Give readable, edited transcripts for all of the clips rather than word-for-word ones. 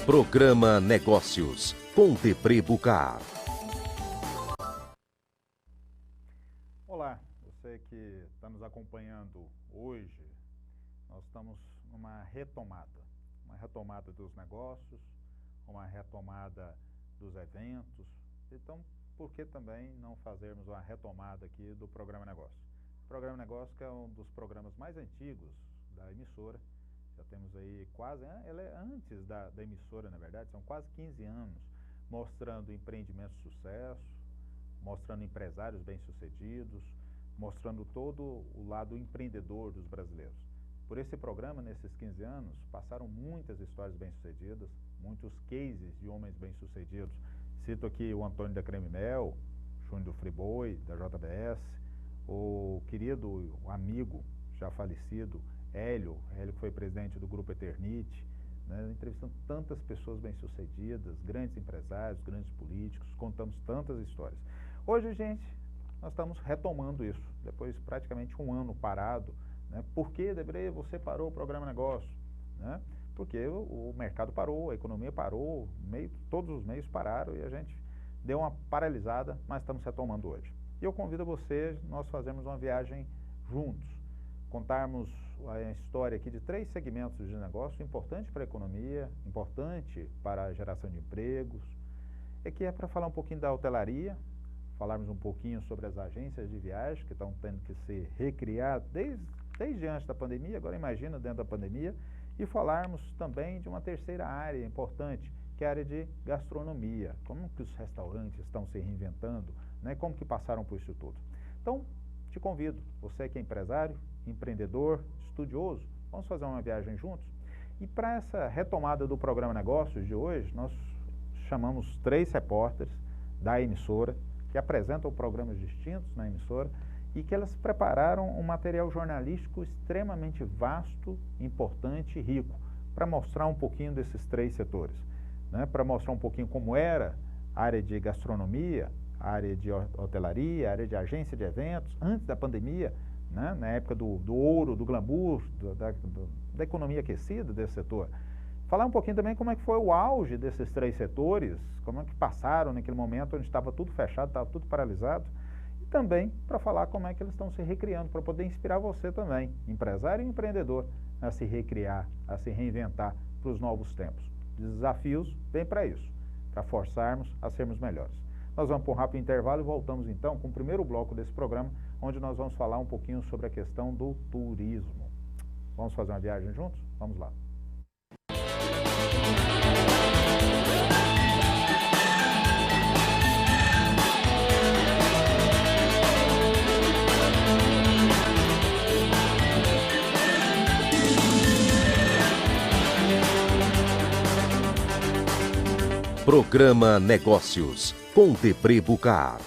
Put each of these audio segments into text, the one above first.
Programa Negócios, com Debré Bucar. Olá, você que está nos acompanhando hoje, nós estamos numa retomada dos negócios, uma retomada dos eventos. Então, por que também não fazermos uma retomada aqui do Programa Negócios? O Programa Negócios que é um dos programas mais antigos da emissora. Já temos aí quase, ela é antes da emissora, na verdade, são quase 15 anos, mostrando empreendimentos de sucesso, mostrando empresários bem-sucedidos, mostrando todo o lado empreendedor dos brasileiros. Por esse programa, nesses 15 anos, passaram muitas histórias bem-sucedidas, muitos cases de homens bem-sucedidos. Cito aqui o Antônio da Creme Mel, Júnior do Friboi, da JBS, o querido amigo já falecido, Hélio, que foi presidente do Grupo Eternite, né, entrevistando tantas pessoas bem-sucedidas, grandes empresários, grandes políticos, contamos tantas histórias. Hoje, gente, nós estamos retomando isso, depois praticamente um ano parado, né? Por que, Debré, você parou o Programa Negócio? Né? Porque o mercado parou, a economia parou, todos os meios pararam e a gente deu uma paralisada, mas estamos retomando hoje. E eu convido você, nós fazemos uma viagem juntos, contarmos a história aqui de 3 segmentos de negócio, importante para a economia, importante para a geração de empregos. Aqui é para falar um pouquinho da hotelaria, falarmos um pouquinho sobre as agências de viagem que estão tendo que se recriar desde antes da pandemia, agora imagina dentro da pandemia, e falarmos também de uma terceira área importante, que é a área de gastronomia, como que os restaurantes estão se reinventando, né, como que passaram por isso tudo. Então, te convido, você que é empresário, empreendedor, estudioso, vamos fazer uma viagem juntos? E para essa retomada do Programa Negócios de hoje, nós chamamos 3 repórteres da emissora, que apresentam programas distintos na emissora, e que elas prepararam um material jornalístico extremamente vasto, importante e rico, para mostrar um pouquinho desses 3 setores, né? Para mostrar um pouquinho como era a área de gastronomia, a área de hotelaria, a área de agência de eventos, antes da pandemia, né? Na época do ouro, do glamour, da economia aquecida desse setor. Falar um pouquinho também como é que foi o auge desses 3 setores, como é que passaram naquele momento onde estava tudo fechado, estava tudo paralisado, e também para falar como é que eles estão se recriando, para poder inspirar você também, empresário e empreendedor, a se recriar, a se reinventar para os novos tempos. Desafios vêm para isso, para forçarmos a sermos melhores. Nós vamos para um rápido intervalo e voltamos então com o primeiro bloco desse programa, onde nós vamos falar um pouquinho sobre a questão do turismo. Vamos fazer uma viagem juntos? Vamos lá. Programa Negócios, com Debré Bucar.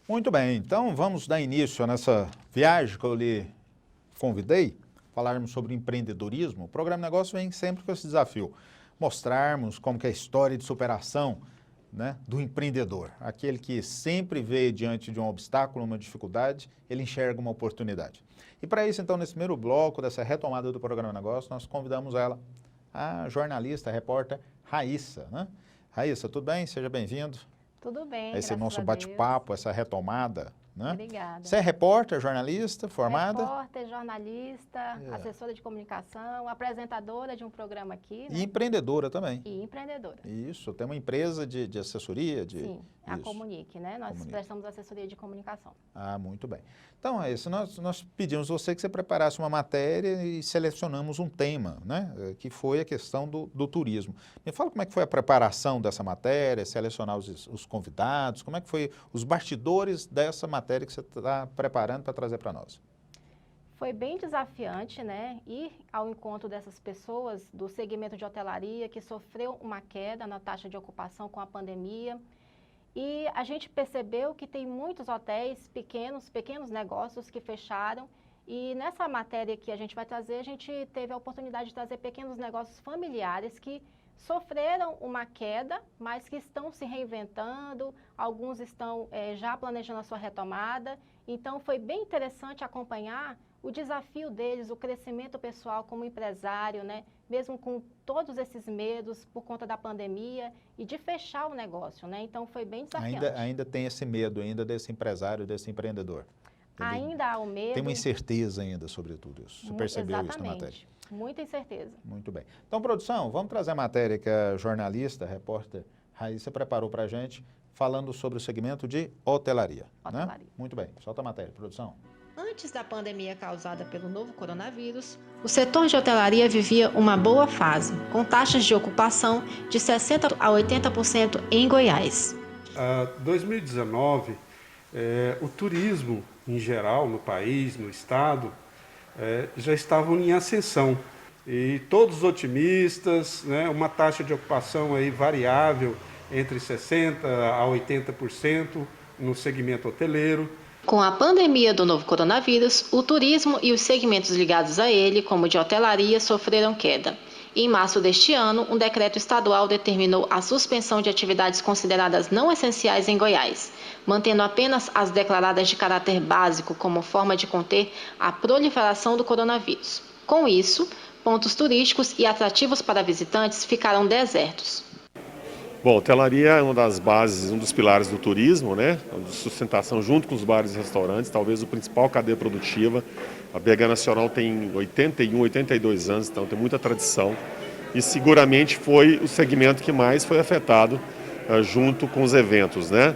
Muito bem, então vamos dar início nessa viagem que eu lhe convidei, falarmos sobre empreendedorismo. O Programa Negócios vem sempre com esse desafio, mostrarmos como que é a história de superação, né, do empreendedor, aquele que sempre vê diante de um obstáculo, uma dificuldade, ele enxerga uma oportunidade. E para isso, então, nesse primeiro bloco dessa retomada do Programa Negócios, nós convidamos ela, a jornalista, a repórter Raíssa, né? Raíssa, tudo bem? Seja bem-vindo. Tudo bem, Esse nosso bate-papo, essa retomada, né? Obrigada. Você é repórter, jornalista, formada? Repórter, jornalista, assessora de comunicação, apresentadora de um programa aqui. E empreendedora também. E empreendedora. Isso, tem uma empresa de assessoria? Sim, a isso. Comunique, né? Nós prestamos assessoria de comunicação. Ah, muito bem. Então, é isso. Nós pedimos você que você preparasse uma matéria e selecionamos um tema, né? Que foi a questão do turismo. Me fala como é que foi a preparação dessa matéria, selecionar os convidados, como é que foi os bastidores dessa matéria que você está preparando para trazer para nós. Foi bem desafiante, né? Ir ao encontro dessas pessoas do segmento de hotelaria que sofreu uma queda na taxa de ocupação com a pandemia. E a gente percebeu que tem muitos hotéis pequenos negócios que fecharam. E nessa matéria que a gente vai trazer, a gente teve a oportunidade de trazer pequenos negócios familiares que sofreram uma queda, mas que estão se reinventando, alguns estão já planejando a sua retomada. Então, foi bem interessante acompanhar o desafio deles, o crescimento pessoal como empresário, né? Mesmo com todos esses medos por conta da pandemia e de fechar o negócio, né? Então foi bem desafiante. Ainda tem esse medo ainda desse empresário, desse empreendedor. Ainda há o medo. Tem uma incerteza ainda sobre tudo isso. Você percebeu isso na matéria? Muita incerteza. Muito bem. Então, produção, vamos trazer a matéria que a jornalista, a repórter Raíssa preparou para a gente, falando sobre o segmento de hotelaria. Hotelaria. Né? Muito bem. Solta a matéria, produção. Antes da pandemia causada pelo novo coronavírus, o setor de hotelaria vivia uma boa fase, com taxas de ocupação de 60% a 80% em Goiás. 2019, o turismo em geral no país, no estado, já estavam em ascensão. E todos otimistas, né, uma taxa de ocupação aí variável entre 60% a 80% no segmento hoteleiro. Com a pandemia do novo coronavírus, o turismo e os segmentos ligados a ele, como de hotelaria, sofreram queda. Em março deste ano, um decreto estadual determinou a suspensão de atividades consideradas não essenciais em Goiás, mantendo apenas as declaradas de caráter básico como forma de conter a proliferação do coronavírus. Com isso, pontos turísticos e atrativos para visitantes ficaram desertos. Bom, hotelaria é uma das bases, um dos pilares do turismo, né? De sustentação junto com os bares e restaurantes, talvez o principal cadeia produtiva. A BH Nacional tem 81, 82 anos, então tem muita tradição. E seguramente foi o segmento que mais foi afetado junto com os eventos, né?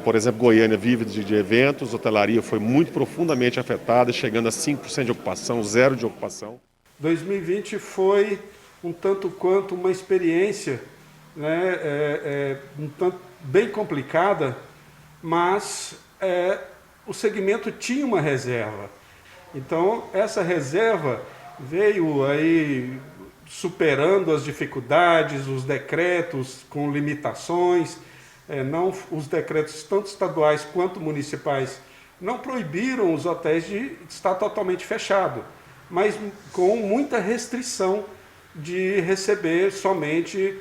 Por exemplo, Goiânia vive de eventos, a hotelaria foi muito profundamente afetada, chegando a 5% de ocupação, 0% de ocupação. 2020 foi um tanto quanto uma experiência, né, um tanto bem complicada, mas o segmento tinha uma reserva. Então, essa reserva veio aí superando as dificuldades, os decretos com limitações, os decretos tanto estaduais quanto municipais não proibiram os hotéis de estar totalmente fechados, mas com muita restrição de receber somente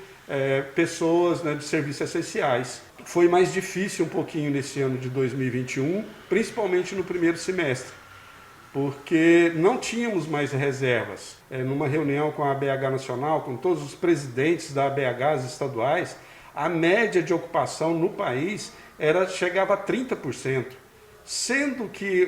pessoas, né, de serviços essenciais. Foi mais difícil um pouquinho nesse ano de 2021, principalmente no primeiro semestre, porque não tínhamos mais reservas. Numa reunião com a ABH Nacional, com todos os presidentes da ABHs estaduais, a média de ocupação no país chegava a 30%, sendo que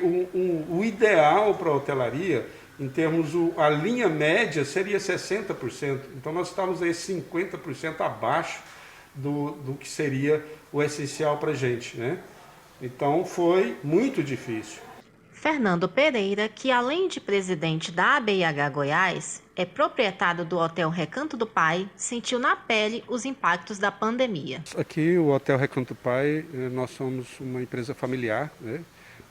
o ideal para a hotelaria, em termos, a linha média seria 60%. Então nós estávamos aí 50% abaixo do que seria o essencial para a gente, né? Então foi muito difícil. Fernando Pereira, que além de presidente da ABH Goiás, é proprietário do Hotel Recanto do Pai, sentiu na pele os impactos da pandemia. Aqui, o Hotel Recanto do Pai, nós somos uma empresa familiar, né,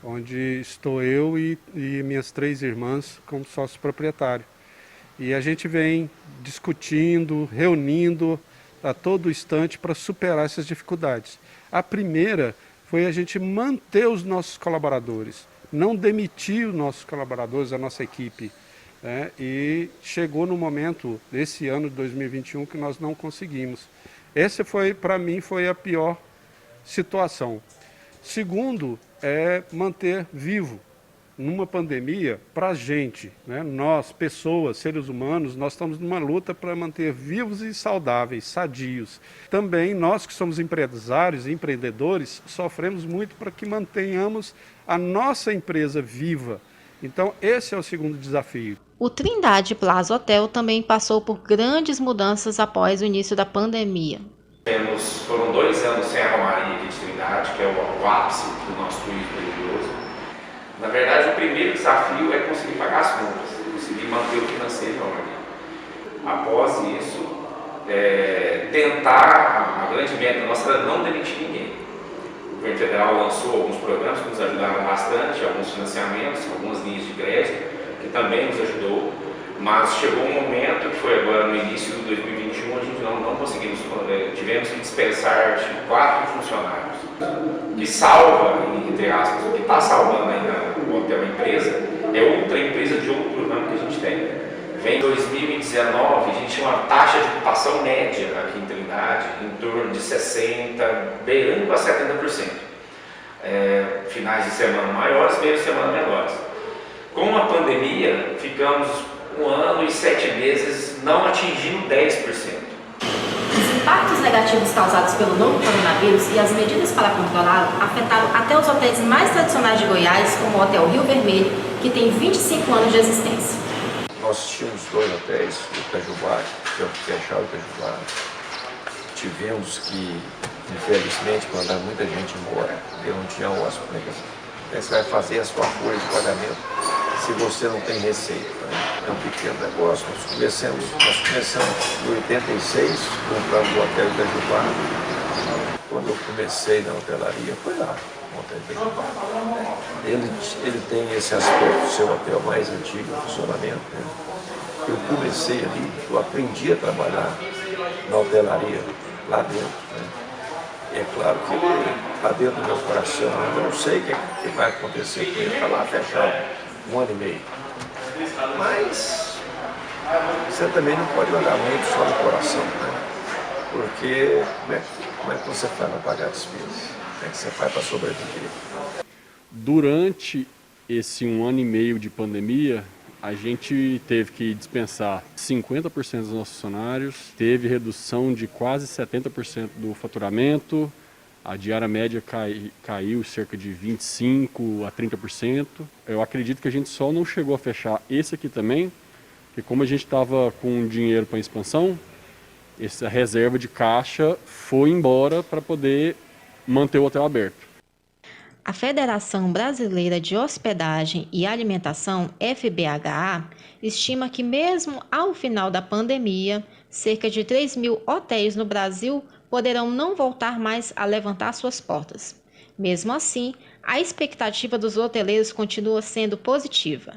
onde estou eu e minhas 3 irmãs como sócio proprietário. E a gente vem discutindo, reunindo a todo instante para superar essas dificuldades. A primeira foi a gente manter os nossos colaboradores, não demitir os nossos colaboradores, a nossa equipe. E chegou no momento, desse ano de 2021, que nós não conseguimos. Essa para mim, foi a pior situação. Segundo, manter vivo, numa pandemia, para a gente, né? Nós, pessoas, seres humanos, nós estamos numa luta para manter vivos e saudáveis, sadios. Também nós que somos empresários e empreendedores, sofremos muito para que mantenhamos a nossa empresa viva. Então, esse é o segundo desafio. O Trindade Plaza Hotel também passou por grandes mudanças após o início da pandemia. Foram 2 anos sem a Romaria aqui de Trindade, que é o ápice do nosso turismo religioso. Na verdade, o primeiro desafio é conseguir pagar as contas, conseguir manter o financeiro da Romaria. Após isso, tentar, a grande meta nossa era não demitir ninguém. O governo federal lançou alguns programas que nos ajudaram bastante, alguns financiamentos, algumas linhas de crédito, que também nos ajudou, mas chegou um momento, que foi agora no início de 2021, a gente não conseguimos, tivemos que dispensar 4 funcionários. O que salva, entre aspas, o que está salvando ainda o hotel empresa, é outra empresa de outro programa que a gente tem. Em 2019, a gente tinha uma taxa de ocupação média aqui em Trindade, em torno de 60%, beirando para 70%. Finais de semana maiores, meios de semana menores. Com a pandemia, ficamos 1 ano e 7 meses não atingindo 10%. Os impactos negativos causados pelo novo coronavírus e as medidas para controlá-lo afetaram até os hotéis mais tradicionais de Goiás, como o Hotel Rio Vermelho, que tem 25 anos de existência. Nós tínhamos 2 hotéis, o Itajubá, que é o fechar o Itajubá. Tivemos que, infelizmente, mandar muita gente embora, porque não tinha hóspede. Você vai fazer a sua folha de pagamento se você não tem receita. Né? É um pequeno negócio. Nós começamos em 86, compramos o Hotel Itajubá. Quando eu comecei na hotelaria, foi lá. Ele tem esse aspecto, seu hotel mais antigo, funcionamento. Né? Eu comecei ali, eu aprendi a trabalhar na hotelaria lá dentro. Né? É claro que ele está dentro do meu coração, eu não sei o que vai acontecer com ele, está lá fechado 1 ano e meio. Mas você também não pode olhar muito só no coração, né? Porque como é que você faz para pagar despesas? Como é que você faz para sobreviver? Durante esse 1 ano e meio de pandemia, a gente teve que dispensar 50% dos nossos funcionários, teve redução de quase 70% do faturamento, a diária média caiu cerca de 25% a 30%. Eu acredito que a gente só não chegou a fechar esse aqui também, porque como a gente estava com dinheiro para expansão, essa reserva de caixa foi embora para poder manter o hotel aberto. A Federação Brasileira de Hospedagem e Alimentação, FBHA, estima que mesmo ao final da pandemia, cerca de 3.000 hotéis no Brasil poderão não voltar mais a levantar suas portas. Mesmo assim, a expectativa dos hoteleiros continua sendo positiva.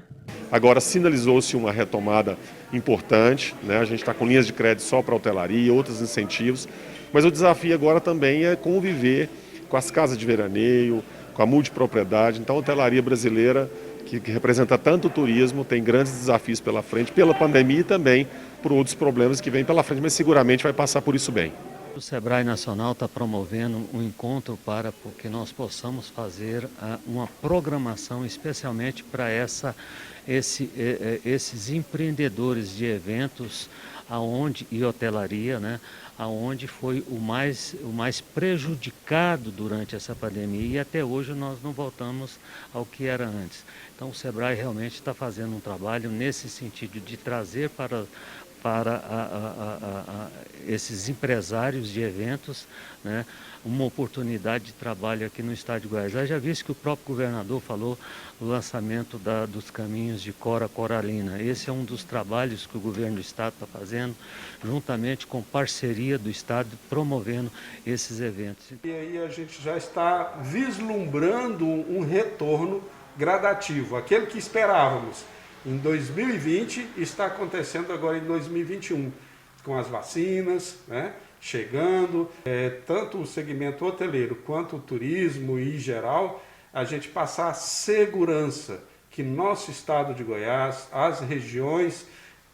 Agora sinalizou-se uma retomada importante, né? A gente está com linhas de crédito só para hotelaria, outros incentivos, mas o desafio agora também é conviver com as casas de veraneio, com a multipropriedade. Então a hotelaria brasileira, que representa tanto o turismo, tem grandes desafios pela frente, pela pandemia e também por outros problemas que vêm pela frente, mas seguramente vai passar por isso bem. O Sebrae Nacional está promovendo um encontro para que nós possamos fazer uma programação especialmente para esses empreendedores de eventos e hotelaria, né, aonde foi o mais prejudicado durante essa pandemia e até hoje nós não voltamos ao que era antes. Então o Sebrae realmente está fazendo um trabalho nesse sentido de trazer para esses empresários de eventos, né, uma oportunidade de trabalho aqui no estado de Goiás. Eu já vi que o próprio governador falou do lançamento dos caminhos de Cora-Coralina. Esse é um dos trabalhos que o governo do estado está fazendo, juntamente com parceria do estado, promovendo esses eventos. E aí a gente já está vislumbrando um retorno gradativo, aquele que esperávamos em 2020 está acontecendo agora em 2021, com as vacinas, né, chegando, tanto o segmento hoteleiro quanto o turismo e em geral, a gente passar a segurança que nosso estado de Goiás, as regiões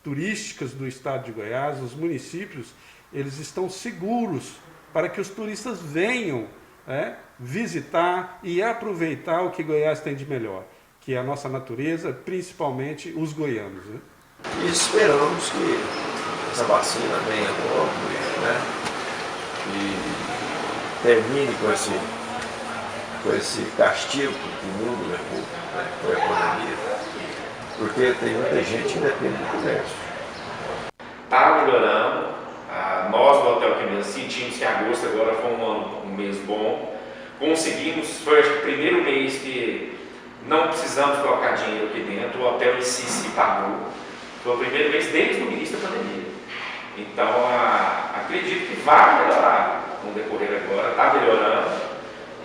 turísticas do estado de Goiás, os municípios, eles estão seguros para que os turistas venham visitar e aproveitar o que Goiás tem de melhor, que é a nossa natureza, principalmente os goianos. Né? E esperamos que essa vacina venha logo, né? E termine com esse castigo que o mundo levou, né? Com a economia, porque tem muita gente que depende do comércio. Está melhorando, nós do Hotel Quimera sentimos que agosto agora foi um mês bom, foi acho que o primeiro mês que não precisamos colocar dinheiro aqui dentro, o hotel em si se pagou. Foi o primeiro mês desde o início da pandemia. Então, acredito que vai melhorar no decorrer agora, está melhorando.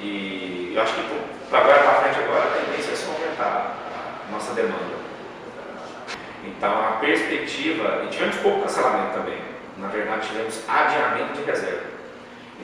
E eu acho que agora para frente agora a tendência é só aumentar a nossa demanda. Então, a perspectiva, e tivemos pouco cancelamento também, na verdade tivemos adiamento de reserva.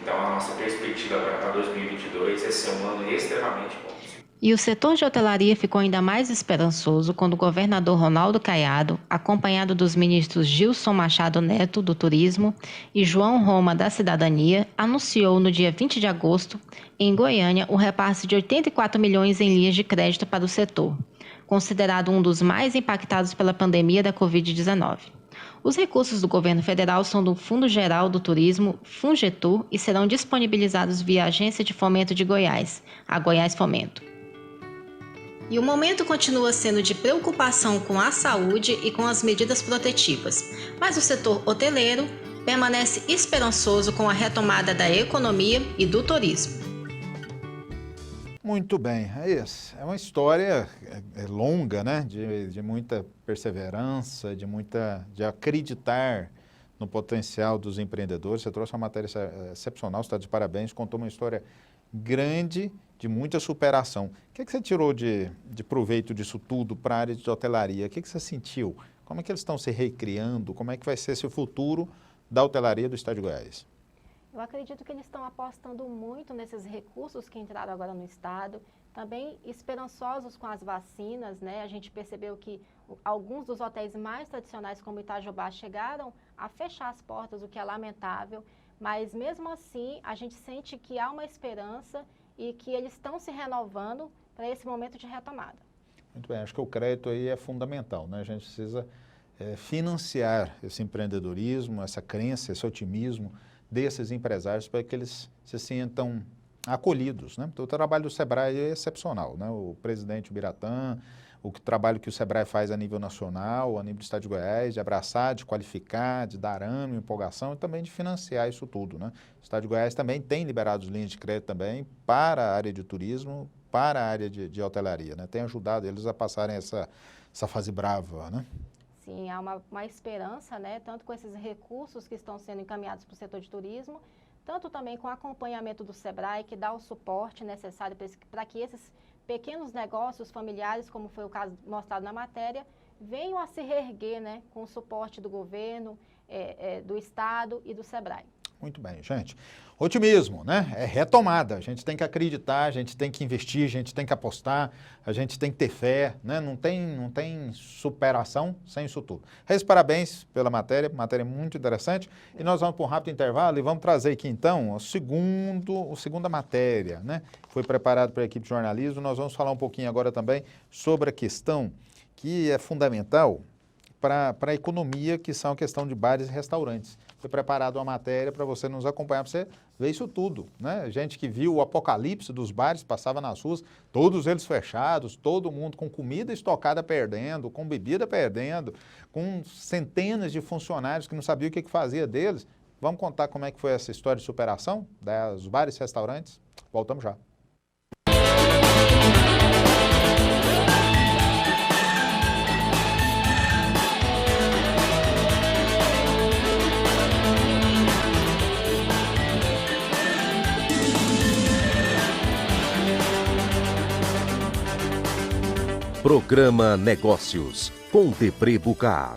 Então, a nossa perspectiva agora para 2022 é ser um ano extremamente bom. E o setor de hotelaria ficou ainda mais esperançoso quando o governador Ronaldo Caiado, acompanhado dos ministros Gilson Machado Neto, do Turismo, e João Roma, da Cidadania, anunciou no dia 20 de agosto, em Goiânia, o repasse de 84 milhões em linhas de crédito para o setor, considerado um dos mais impactados pela pandemia da Covid-19. Os recursos do governo federal são do Fundo Geral do Turismo, Fungetur, e serão disponibilizados via Agência de Fomento de Goiás, a Goiás Fomento. E o momento continua sendo de preocupação com a saúde e com as medidas protetivas, mas o setor hoteleiro permanece esperançoso com a retomada da economia e do turismo. Muito bem, é isso. É uma história longa, né? De muita perseverança, de acreditar no potencial dos empreendedores. Você trouxe uma matéria excepcional, você está de parabéns, contou uma história grande, de muita superação. O que você tirou de proveito disso tudo para a área de hotelaria? O que você sentiu? Como é que eles estão se recriando? Como é que vai ser esse futuro da hotelaria do Estado de Goiás? Eu acredito que eles estão apostando muito nesses recursos que entraram agora no Estado, também esperançosos com as vacinas, né? A gente percebeu que alguns dos hotéis mais tradicionais, como Itajubá, chegaram a fechar as portas, o que é lamentável, mas mesmo assim a gente sente que há uma esperança e que eles estão se renovando para esse momento de retomada. Muito bem, acho que o crédito aí é fundamental, né? A gente precisa financiar esse empreendedorismo, essa crença, esse otimismo desses empresários para que eles se sintam acolhidos, né? Então, o trabalho do Sebrae é excepcional, né? O presidente Biratã, o trabalho que o Sebrae faz a nível nacional, a nível do Estado de Goiás, de abraçar, de qualificar, de dar ânimo, empolgação e também de financiar isso tudo, né? O Estado de Goiás também tem liberado linhas de crédito também para a área de turismo, para a área de hotelaria, né? Tem ajudado eles a passarem essa fase brava, né? Sim, há uma esperança, né, tanto com esses recursos que estão sendo encaminhados para o setor de turismo, tanto também com o acompanhamento do Sebrae, que dá o suporte necessário para que esses pequenos negócios familiares, como foi o caso mostrado na matéria, venham a se reerguer, né, com o suporte do governo, do Estado e do Sebrae. Muito bem, gente. Otimismo, né? É retomada. A gente tem que acreditar, a gente tem que investir, a gente tem que apostar, a gente tem que ter fé, né? Não tem superação sem isso tudo. Parabéns pela matéria muito interessante. E nós vamos para um rápido intervalo e vamos trazer aqui então a segunda matéria, né? Foi preparado pela equipe de jornalismo. Nós vamos falar um pouquinho agora também sobre a questão que é fundamental para a economia, que são a questão de bares e restaurantes. Foi preparada uma matéria para você nos acompanhar, para você ver isso tudo, né? Gente que viu o apocalipse dos bares, passava nas ruas, todos eles fechados, todo mundo com comida estocada perdendo, com bebida perdendo, com centenas de funcionários que não sabiam o que fazia deles. Vamos contar como é que foi essa história de superação dos bares e restaurantes? Voltamos já. Programa Negócios, com Depré Bucar.